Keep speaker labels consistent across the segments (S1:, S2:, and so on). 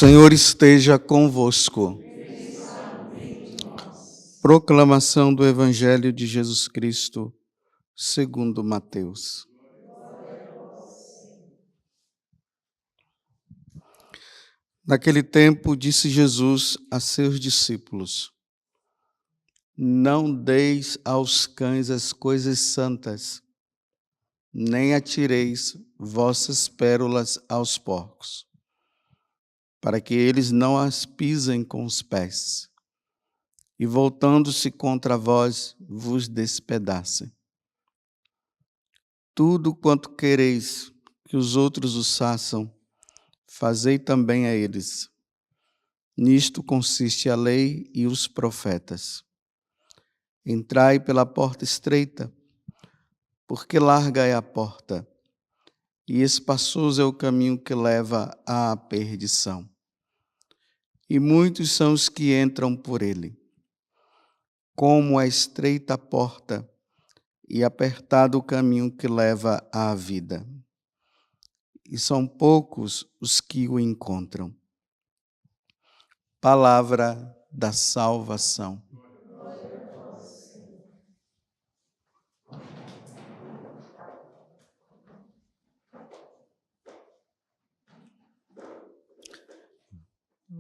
S1: Senhor esteja convosco. Proclamação do Evangelho de Jesus Cristo, segundo Mateus. Naquele tempo, disse Jesus a seus discípulos: Não deis aos cães as coisas santas, nem atireis vossas pérolas aos porcos, para que eles não as pisem com os pés, e voltando-se contra vós, vos despedacem. Tudo quanto quereis que os outros os façam, fazei também a eles. Nisto consiste a lei e os profetas. Entrai pela porta estreita, porque larga é a porta, e espaçoso é o caminho que leva à perdição. E muitos são os que entram por ele. Como é estreita a porta e apertado o caminho que leva à vida, e são poucos os que o encontram. Palavra da salvação.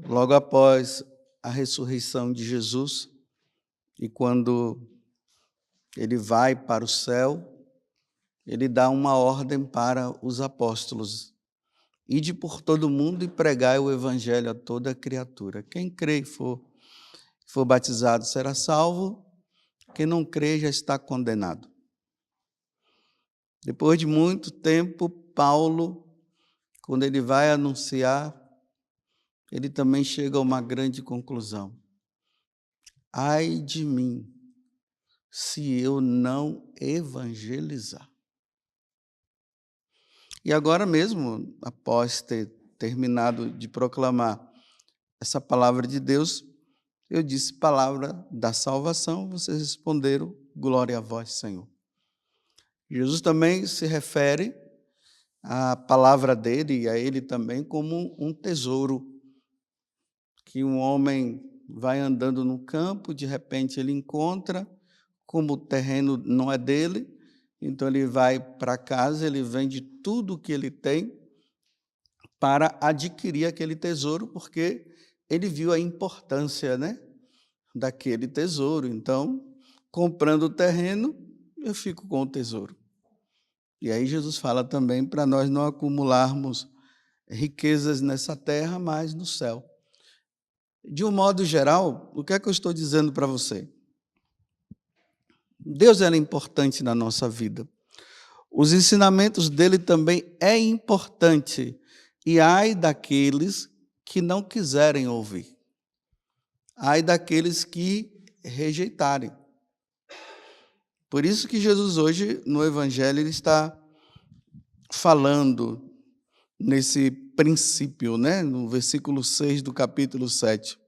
S1: Logo após a ressurreição de Jesus, e quando ele vai para o céu, ele dá uma ordem para os apóstolos: ide por todo mundo e pregai o evangelho a toda criatura. Quem crê e for batizado será salvo, quem não crê já está condenado. Depois de muito tempo, Paulo, quando ele vai anunciar, ele também chega a uma grande conclusão: ai de mim, se eu não evangelizar. E agora mesmo, após ter terminado de proclamar essa palavra de Deus, eu disse palavra da salvação, vocês responderam glória a vós, Senhor. Jesus também se refere à palavra dele e a ele também como um tesouro, que um homem vai andando no campo, de repente ele encontra, como o terreno não é dele, então ele vai para casa, ele vende tudo o que ele tem para adquirir aquele tesouro, porque ele viu a importância, daquele tesouro. Então, comprando o terreno, eu fico com o tesouro. E aí Jesus fala também para nós não acumularmos riquezas nessa terra, mas no céu. De um modo geral, o que é que eu estou dizendo para você? Deus é importante na nossa vida. Os ensinamentos dele também é importante. E ai daqueles que não quiserem ouvir. Ai daqueles que rejeitarem. Por isso que Jesus hoje, no Evangelho, ele está falando nesse princípio, no versículo 6 do capítulo 7.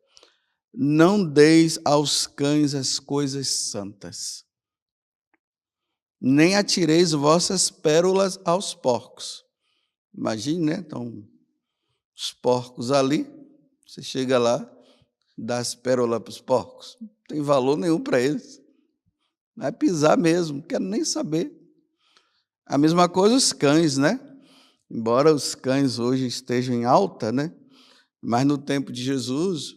S1: Não deis aos cães as coisas santas, nem atireis vossas pérolas aos porcos. Imagine, Então, os porcos ali, você chega lá, dá as pérolas para os porcos, não tem valor nenhum para eles. Vai pisar mesmo, não quero nem saber. A mesma coisa os cães, Embora os cães hoje estejam em alta, Mas no tempo de Jesus,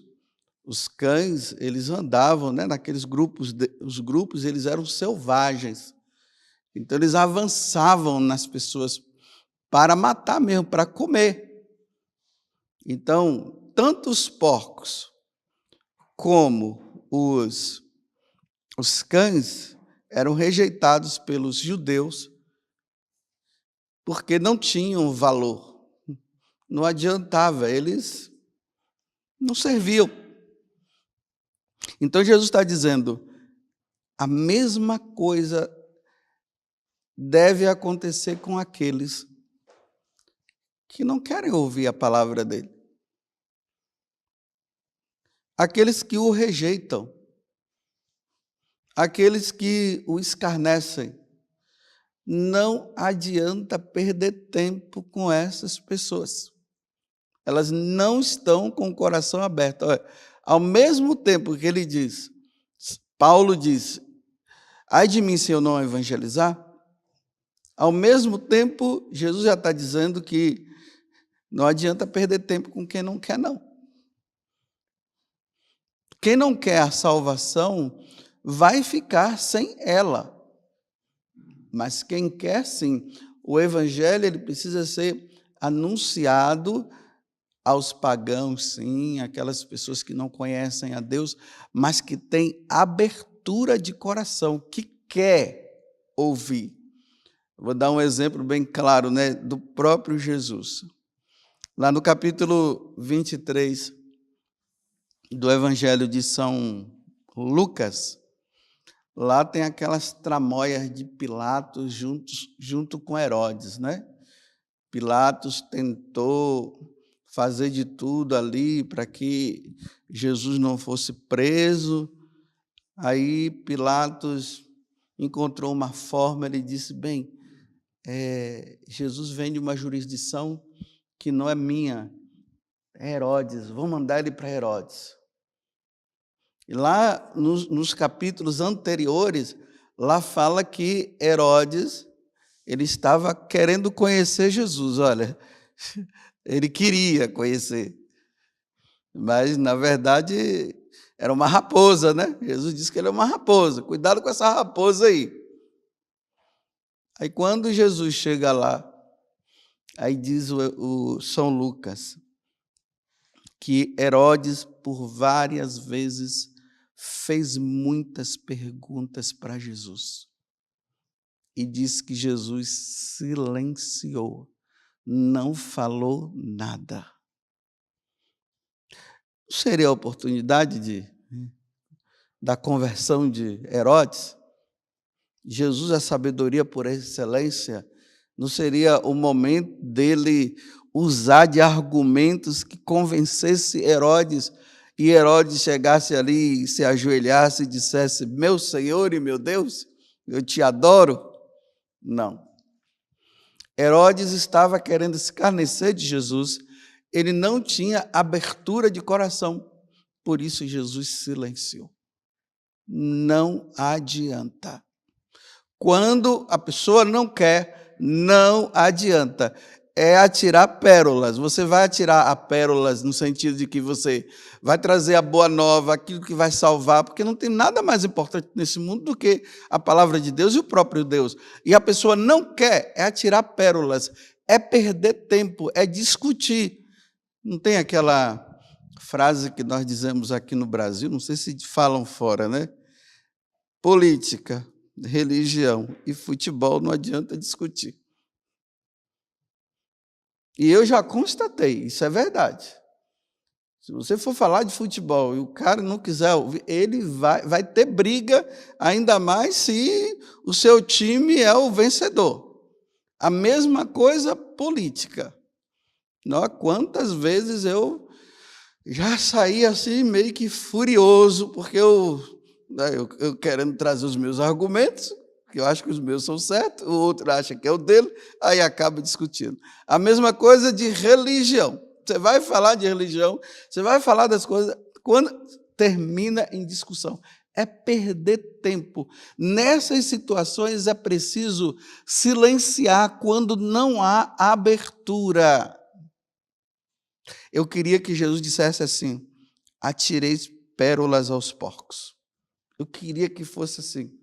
S1: os cães, eles andavam, naqueles grupos, os grupos, eles eram selvagens. Então, eles avançavam nas pessoas para matar mesmo, para comer. Então, tanto os porcos como os cães eram rejeitados pelos judeus porque não tinham valor. Não adiantava, eles não serviam. Então, Jesus está dizendo, a mesma coisa deve acontecer com aqueles que não querem ouvir a palavra dele. Aqueles que o rejeitam. Aqueles que o escarnecem. Não adianta perder tempo com essas pessoas. elas não estão com o coração aberto. Olha, ao mesmo tempo que ele diz, Paulo diz, ai de mim se eu não evangelizar, ao mesmo tempo, Jesus já está dizendo que não adianta perder tempo com quem não quer, não. Quem não quer a salvação vai ficar sem ela. Mas quem quer, sim. O evangelho ele precisa ser anunciado aos pagãos, sim, aquelas pessoas que não conhecem a Deus, mas que têm abertura de coração, que quer ouvir. Vou dar um exemplo bem claro, né, do próprio Jesus. Lá no capítulo 23 do Evangelho de São Lucas, lá tem aquelas tramóias de Pilatos junto com Herodes, né? Pilatos tentou fazer de tudo ali para que Jesus não fosse preso. Aí Pilatos encontrou uma forma, ele disse, bem, Jesus vem de uma jurisdição que não é minha, é Herodes, vou mandar ele para Herodes. E lá nos capítulos anteriores, lá fala que Herodes, ele estava querendo conhecer Jesus, olha, ele queria conhecer, mas na verdade era uma raposa, né? Jesus disse que ele é uma raposa, cuidado com essa raposa aí. Aí quando Jesus chega lá, aí diz o São Lucas, que Herodes por várias vezes fez muitas perguntas para Jesus. E diz que Jesus silenciou, não falou nada. Seria a oportunidade da conversão de Herodes? Jesus, a sabedoria por excelência, não seria o momento dele usar de argumentos que convencesse Herodes, e Herodes chegasse ali, se ajoelhasse e dissesse, meu Senhor e meu Deus, eu te adoro? Não. Herodes estava querendo escarnecer de Jesus, ele não tinha abertura de coração, por isso Jesus silenciou. Não adianta. Quando a pessoa não quer, não adianta. É atirar pérolas. Você vai atirar a pérolas no sentido de que você vai trazer a boa nova, aquilo que vai salvar, porque não tem nada mais importante nesse mundo do que a palavra de Deus e o próprio Deus. E a pessoa não quer, é atirar pérolas, é perder tempo, é discutir. Não tem aquela frase que nós dizemos aqui no Brasil, não sei se falam fora, né? Política, religião e futebol não adianta discutir. E eu já constatei, isso é verdade. Se você for falar de futebol e o cara não quiser ouvir, ele vai ter briga, ainda mais se o seu time é o vencedor. A mesma coisa política. Quantas vezes eu já saí assim meio que furioso, porque eu querendo trazer os meus argumentos, que eu acho que os meus são certos, o outro acha que é o dele, aí acaba discutindo. A mesma coisa de religião. Você vai falar de religião, você vai falar das coisas, quando termina em discussão. É perder tempo. Nessas situações é preciso silenciar quando não há abertura. Eu queria que Jesus dissesse assim, atireis pérolas aos porcos. Eu queria que fosse assim.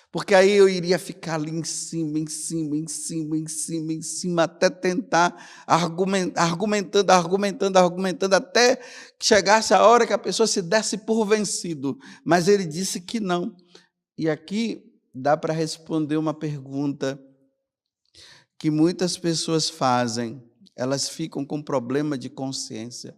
S1: Porque aí eu iria ficar ali em cima, até tentar argumentando, até que chegasse a hora que a pessoa se desse por vencido. Mas ele disse que não. E aqui dá para responder uma pergunta que muitas pessoas fazem. Elas ficam com problema de consciência.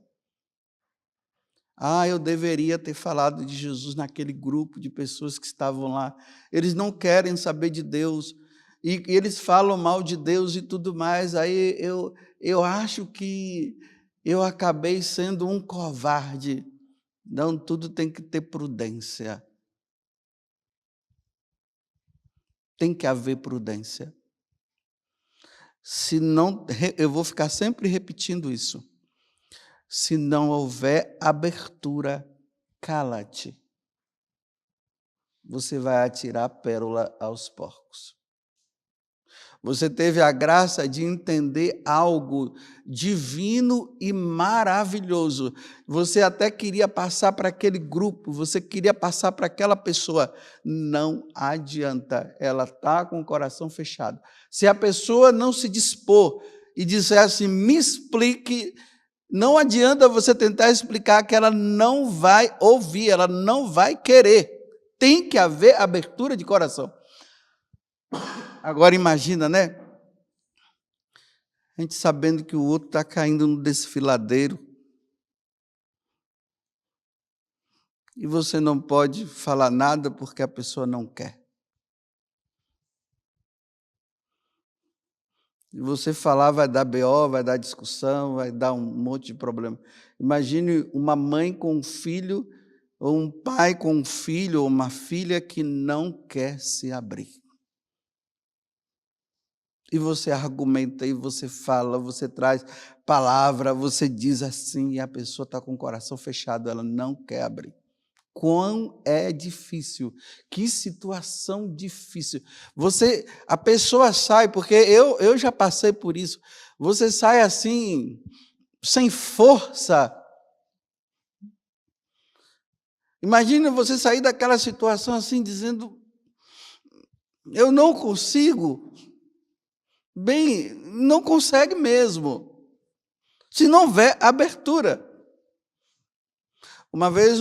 S1: Eu deveria ter falado de Jesus naquele grupo de pessoas que estavam lá. Eles não querem saber de Deus. E eles falam mal de Deus e tudo mais. Aí eu acho que eu acabei sendo um covarde. Não, tudo tem que ter prudência. Tem que haver prudência. Se não, eu vou ficar sempre repetindo isso. Se não houver abertura, cala-te. Você vai atirar pérola aos porcos. Você teve a graça de entender algo divino e maravilhoso. Você até queria passar para aquele grupo, você queria passar para aquela pessoa. Não adianta, ela está com o coração fechado. Se a pessoa não se dispor e disser assim, me explique, não adianta você tentar explicar que ela não vai ouvir, ela não vai querer. Tem que haver abertura de coração. Agora imagina, né? A gente sabendo que o outro está caindo no desfiladeiro. E você não pode falar nada porque a pessoa não quer. E você falar vai dar BO, vai dar discussão, vai dar um monte de problema. Imagine uma mãe com um filho, ou um pai com um filho, ou uma filha que não quer se abrir. E você argumenta, e você fala, você traz palavra, você diz assim, e a pessoa está com o coração fechado, ela não quer abrir. Quão é difícil, que situação difícil. A pessoa sai, porque eu já passei por isso, você sai assim, sem força. Imagina você sair daquela situação assim, dizendo, eu não consigo. Bem, não consegue mesmo, se não houver abertura. Uma vez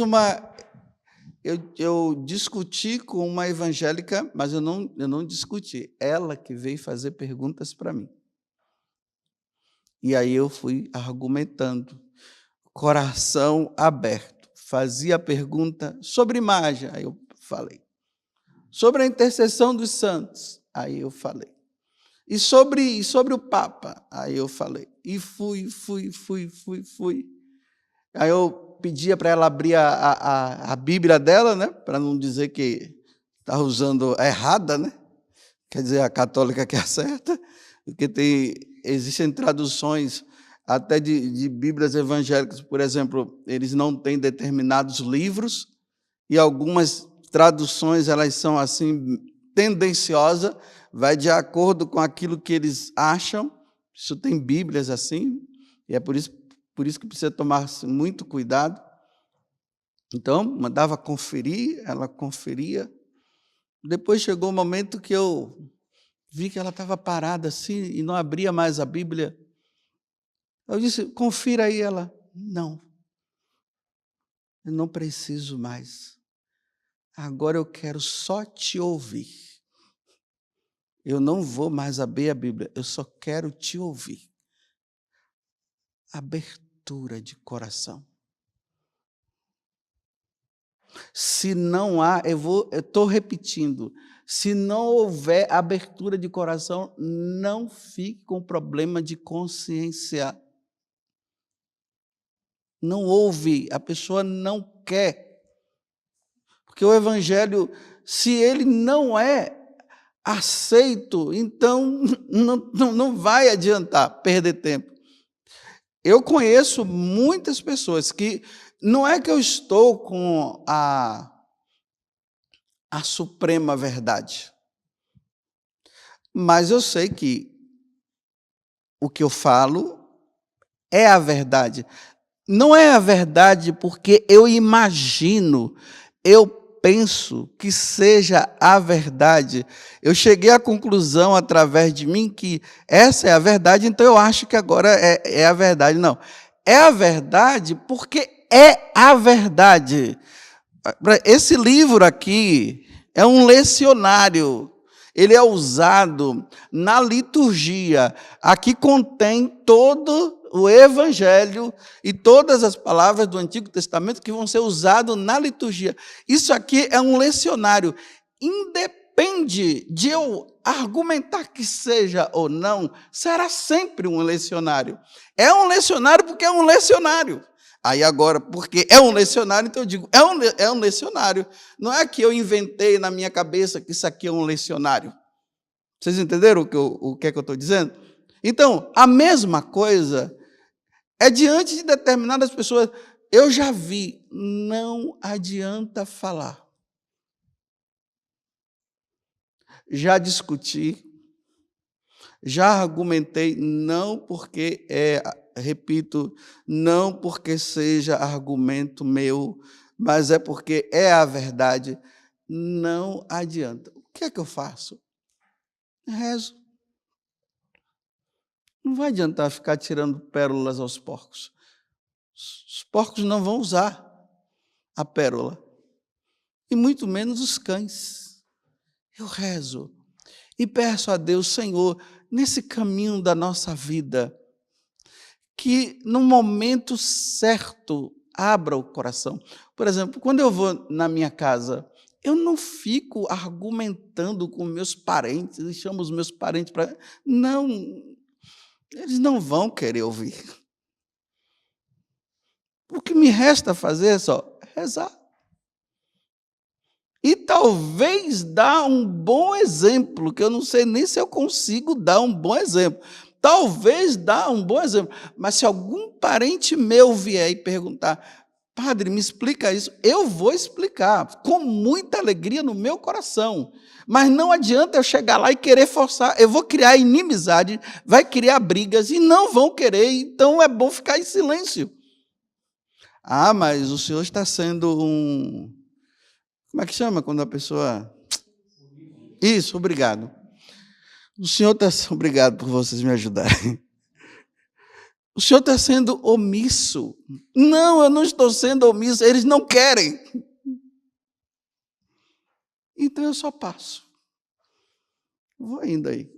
S1: eu discuti com uma evangélica, mas eu não discuti, ela que veio fazer perguntas para mim. E aí eu fui argumentando, coração aberto, fazia pergunta sobre imagem, aí eu falei. Sobre a intercessão dos santos, aí eu falei. E sobre o Papa, aí eu falei. E fui. Aí eu pedia para ela abrir a Bíblia dela, né? Para não dizer que está usando a errada, né? Quer dizer, a católica que é a certa, porque existem traduções até de Bíblias evangélicas, por exemplo, eles não têm determinados livros, e algumas traduções elas são assim tendenciosas, vai de acordo com aquilo que eles acham. Isso tem Bíblias assim, e é por isso que precisa tomar muito cuidado. Então, mandava conferir, ela conferia. Depois chegou o momento que eu vi que ela estava parada assim e não abria mais a Bíblia. Eu disse, confira aí. Ela, não, eu não preciso mais. Agora eu quero só te ouvir. Eu não vou mais abrir a Bíblia, eu só quero te ouvir. Abertura de coração. Se não há, eu estou repetindo, se não houver abertura de coração, não fique com problema de consciência. Não ouve, a pessoa não quer. Porque o Evangelho, se ele não é aceito, então não vai adiantar perder tempo. Eu conheço muitas pessoas que, não é que eu estou com a suprema verdade, mas eu sei que o que eu falo é a verdade. Não é a verdade porque eu imagino, eu penso que seja a verdade. Eu cheguei à conclusão, através de mim, que essa é a verdade, então eu acho que agora é a verdade. Não, é a verdade porque é a verdade. Esse livro aqui é um lecionário. Ele é usado na liturgia. Aqui contém todo o Evangelho e todas as palavras do Antigo Testamento que vão ser usadas na liturgia. Isso aqui é um lecionário. Independe de eu argumentar que seja ou não, será sempre um lecionário. É um lecionário porque é um lecionário. Aí agora, porque é um lecionário, então eu digo, é um lecionário. Não é que eu inventei na minha cabeça que isso aqui é um lecionário. Vocês entenderam o que é que eu estou dizendo? Então, a mesma coisa É diante de determinadas pessoas. Eu já vi, não adianta falar. Já discuti, já argumentei, não porque repito, não porque seja argumento meu, mas é porque é a verdade. Não adianta. O que é que eu faço? Rezo. Não vai adiantar ficar tirando pérolas aos porcos. Os porcos não vão usar a pérola, e muito menos os cães. Eu rezo e peço a Deus, Senhor, nesse caminho da nossa vida, que no momento certo abra o coração. Por exemplo, quando eu vou na minha casa, eu não fico argumentando com meus parentes, e chamo os meus parentes para... Não, eles não vão querer ouvir. O que me resta fazer é só rezar. E talvez dar um bom exemplo, que eu não sei nem se eu consigo dar um bom exemplo. Talvez dar um bom exemplo. Mas se algum parente meu vier e perguntar, padre, me explica isso, eu vou explicar, com muita alegria no meu coração. Mas não adianta eu chegar lá e querer forçar. Eu vou criar inimizade, vai criar brigas e não vão querer, então é bom ficar em silêncio. Ah, mas o senhor está sendo um... Como é que chama quando a pessoa... Isso, obrigado. O senhor está... Obrigado por vocês me ajudarem. O senhor está sendo omisso. Não, eu não estou sendo omisso, eles não querem. Então eu só passo. Vou indo aí.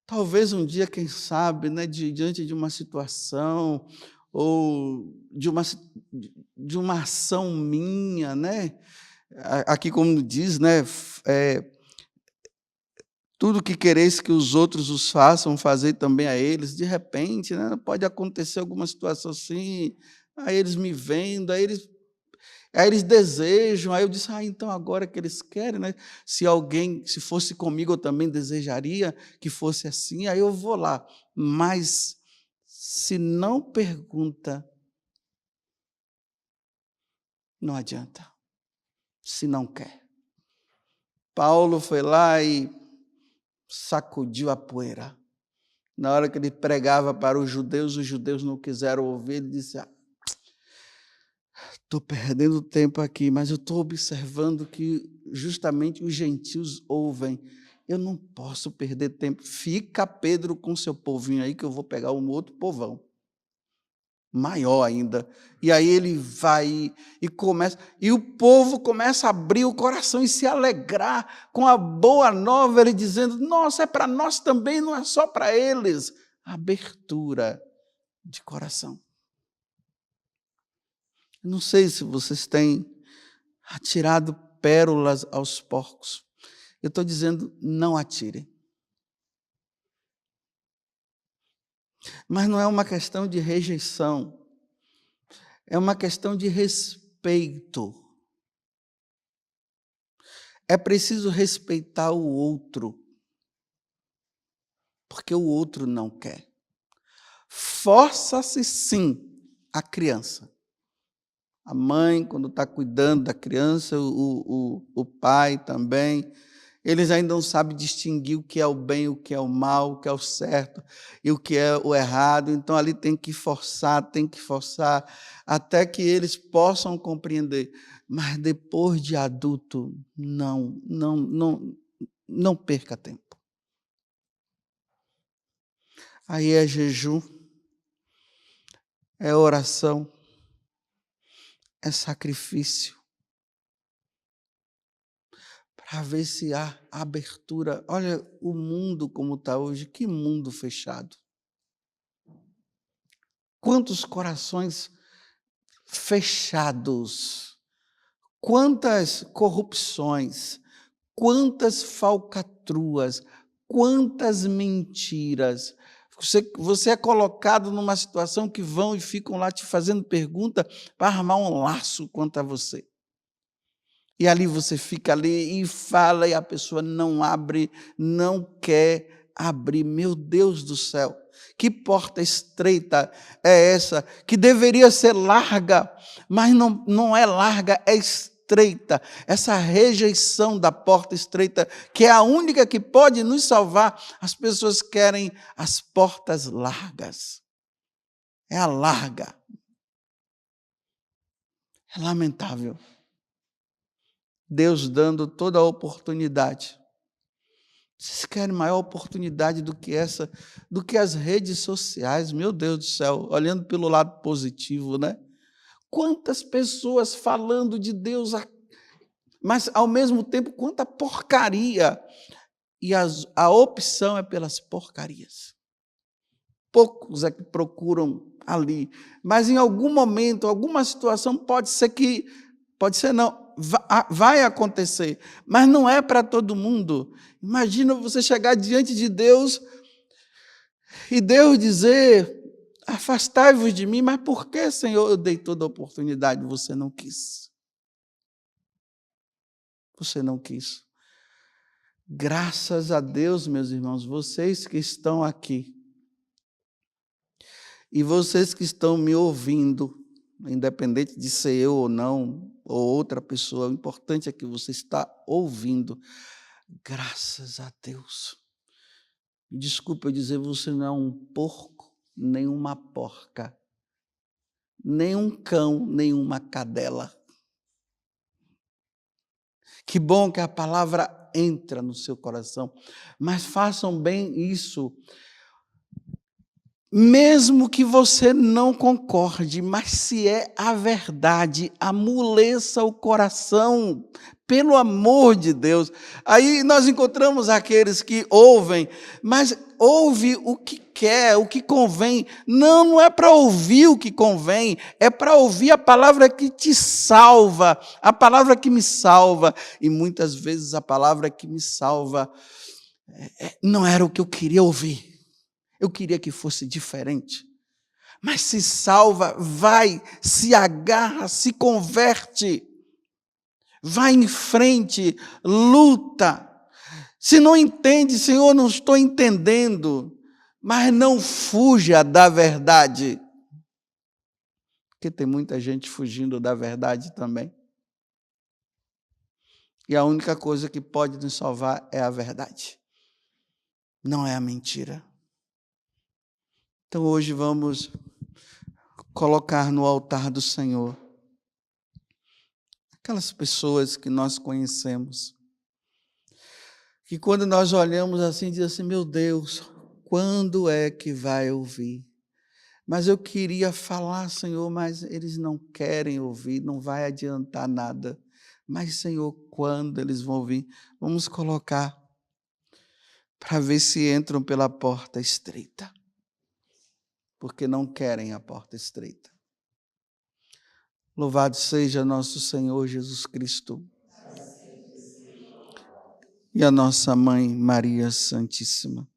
S1: Talvez um dia, quem sabe, né, diante de uma situação ou de uma ação minha, né? Aqui como diz, né? Tudo que quereis que os outros os façam, fazer também a eles. De repente, né, pode acontecer alguma situação assim, aí eles me vendo, aí eles desejam, aí eu disse, então agora que eles querem, né? Se fosse comigo, eu também desejaria que fosse assim, aí eu vou lá. Mas, se não pergunta, não adianta, se não quer. Paulo foi lá e sacudiu a poeira. Na hora que ele pregava para os judeus não quiseram ouvir, ele disse, estou perdendo tempo aqui, mas eu estou observando que justamente os gentios ouvem. Eu não posso perder tempo. Fica, Pedro, com seu povinho aí, que eu vou pegar um outro povão. Maior ainda. E aí ele vai e começa... E o povo começa a abrir o coração e se alegrar com a boa nova, ele dizendo, nossa, é para nós também, não é só para eles. Abertura de coração. Não sei se vocês têm atirado pérolas aos porcos. Eu estou dizendo, não atirem. Mas não é uma questão de rejeição. É uma questão de respeito. É preciso respeitar o outro. Porque o outro não quer. Força-se, sim, a criança. A mãe, quando está cuidando da criança, o pai também, eles ainda não sabem distinguir o que é o bem, o que é o mal, o que é o certo e o que é o errado. Então, ali tem que forçar, até que eles possam compreender. Mas depois de adulto, não perca tempo. Aí é jejum, é oração, é sacrifício, para ver se há abertura. Olha o mundo como está hoje, que mundo fechado. Quantos corações fechados, quantas corrupções, quantas falcatruas, quantas mentiras. Você é colocado numa situação que vão e ficam lá te fazendo pergunta para armar um laço contra você. E ali você fica ali e fala e a pessoa não abre, não quer abrir. Meu Deus do céu. Que porta estreita é essa? Que deveria ser larga, mas não é larga, é estreita. Essa rejeição da porta estreita, que é a única que pode nos salvar, as pessoas querem as portas largas. É a larga. É lamentável. Deus dando toda a oportunidade. Vocês querem maior oportunidade do que essa, do que as redes sociais? Meu Deus do céu, olhando pelo lado positivo, né? Quantas pessoas falando de Deus, mas ao mesmo tempo, quanta porcaria. E a opção é pelas porcarias. Poucos é que procuram ali. Mas em algum momento, alguma situação, pode ser não, vai acontecer, mas não é para todo mundo. Imagina você chegar diante de Deus e Deus dizer: afastai-vos de mim, mas por que, Senhor, eu dei toda a oportunidade e você não quis? Você não quis. Graças a Deus, meus irmãos, vocês que estão aqui e vocês que estão me ouvindo, independente de ser eu ou não, ou outra pessoa, o importante é que você está ouvindo. Graças a Deus. Desculpa eu dizer, você não é um porco, nem uma porca, nem um cão, nem uma cadela. Que bom que a palavra entra no seu coração, mas façam bem isso. Mesmo que você não concorde, mas se é a verdade, amoleça o coração, pelo amor de Deus. Aí nós encontramos aqueles que ouvem, mas ouve o que quer, o que convém. Não é para ouvir o que convém, é para ouvir a palavra que te salva, a palavra que me salva. E muitas vezes a palavra que me salva não era o que eu queria ouvir. Eu queria que fosse diferente. Mas se salva, vai, se agarra, se converte. Vai em frente, luta. Se não entende, Senhor, não estou entendendo. Mas não fuja da verdade. Porque tem muita gente fugindo da verdade também. E a única coisa que pode nos salvar é a verdade. Não é a mentira. Então hoje vamos colocar no altar do Senhor aquelas pessoas que nós conhecemos, que quando nós olhamos assim, diz assim: meu Deus, quando é que vai ouvir? Mas eu queria falar, Senhor, mas eles não querem ouvir, não vai adiantar nada. Mas, Senhor, quando eles vão ouvir? Vamos colocar para ver se entram pela porta estreita. Porque não querem a porta estreita. Louvado seja nosso Senhor Jesus Cristo e a nossa Mãe Maria Santíssima.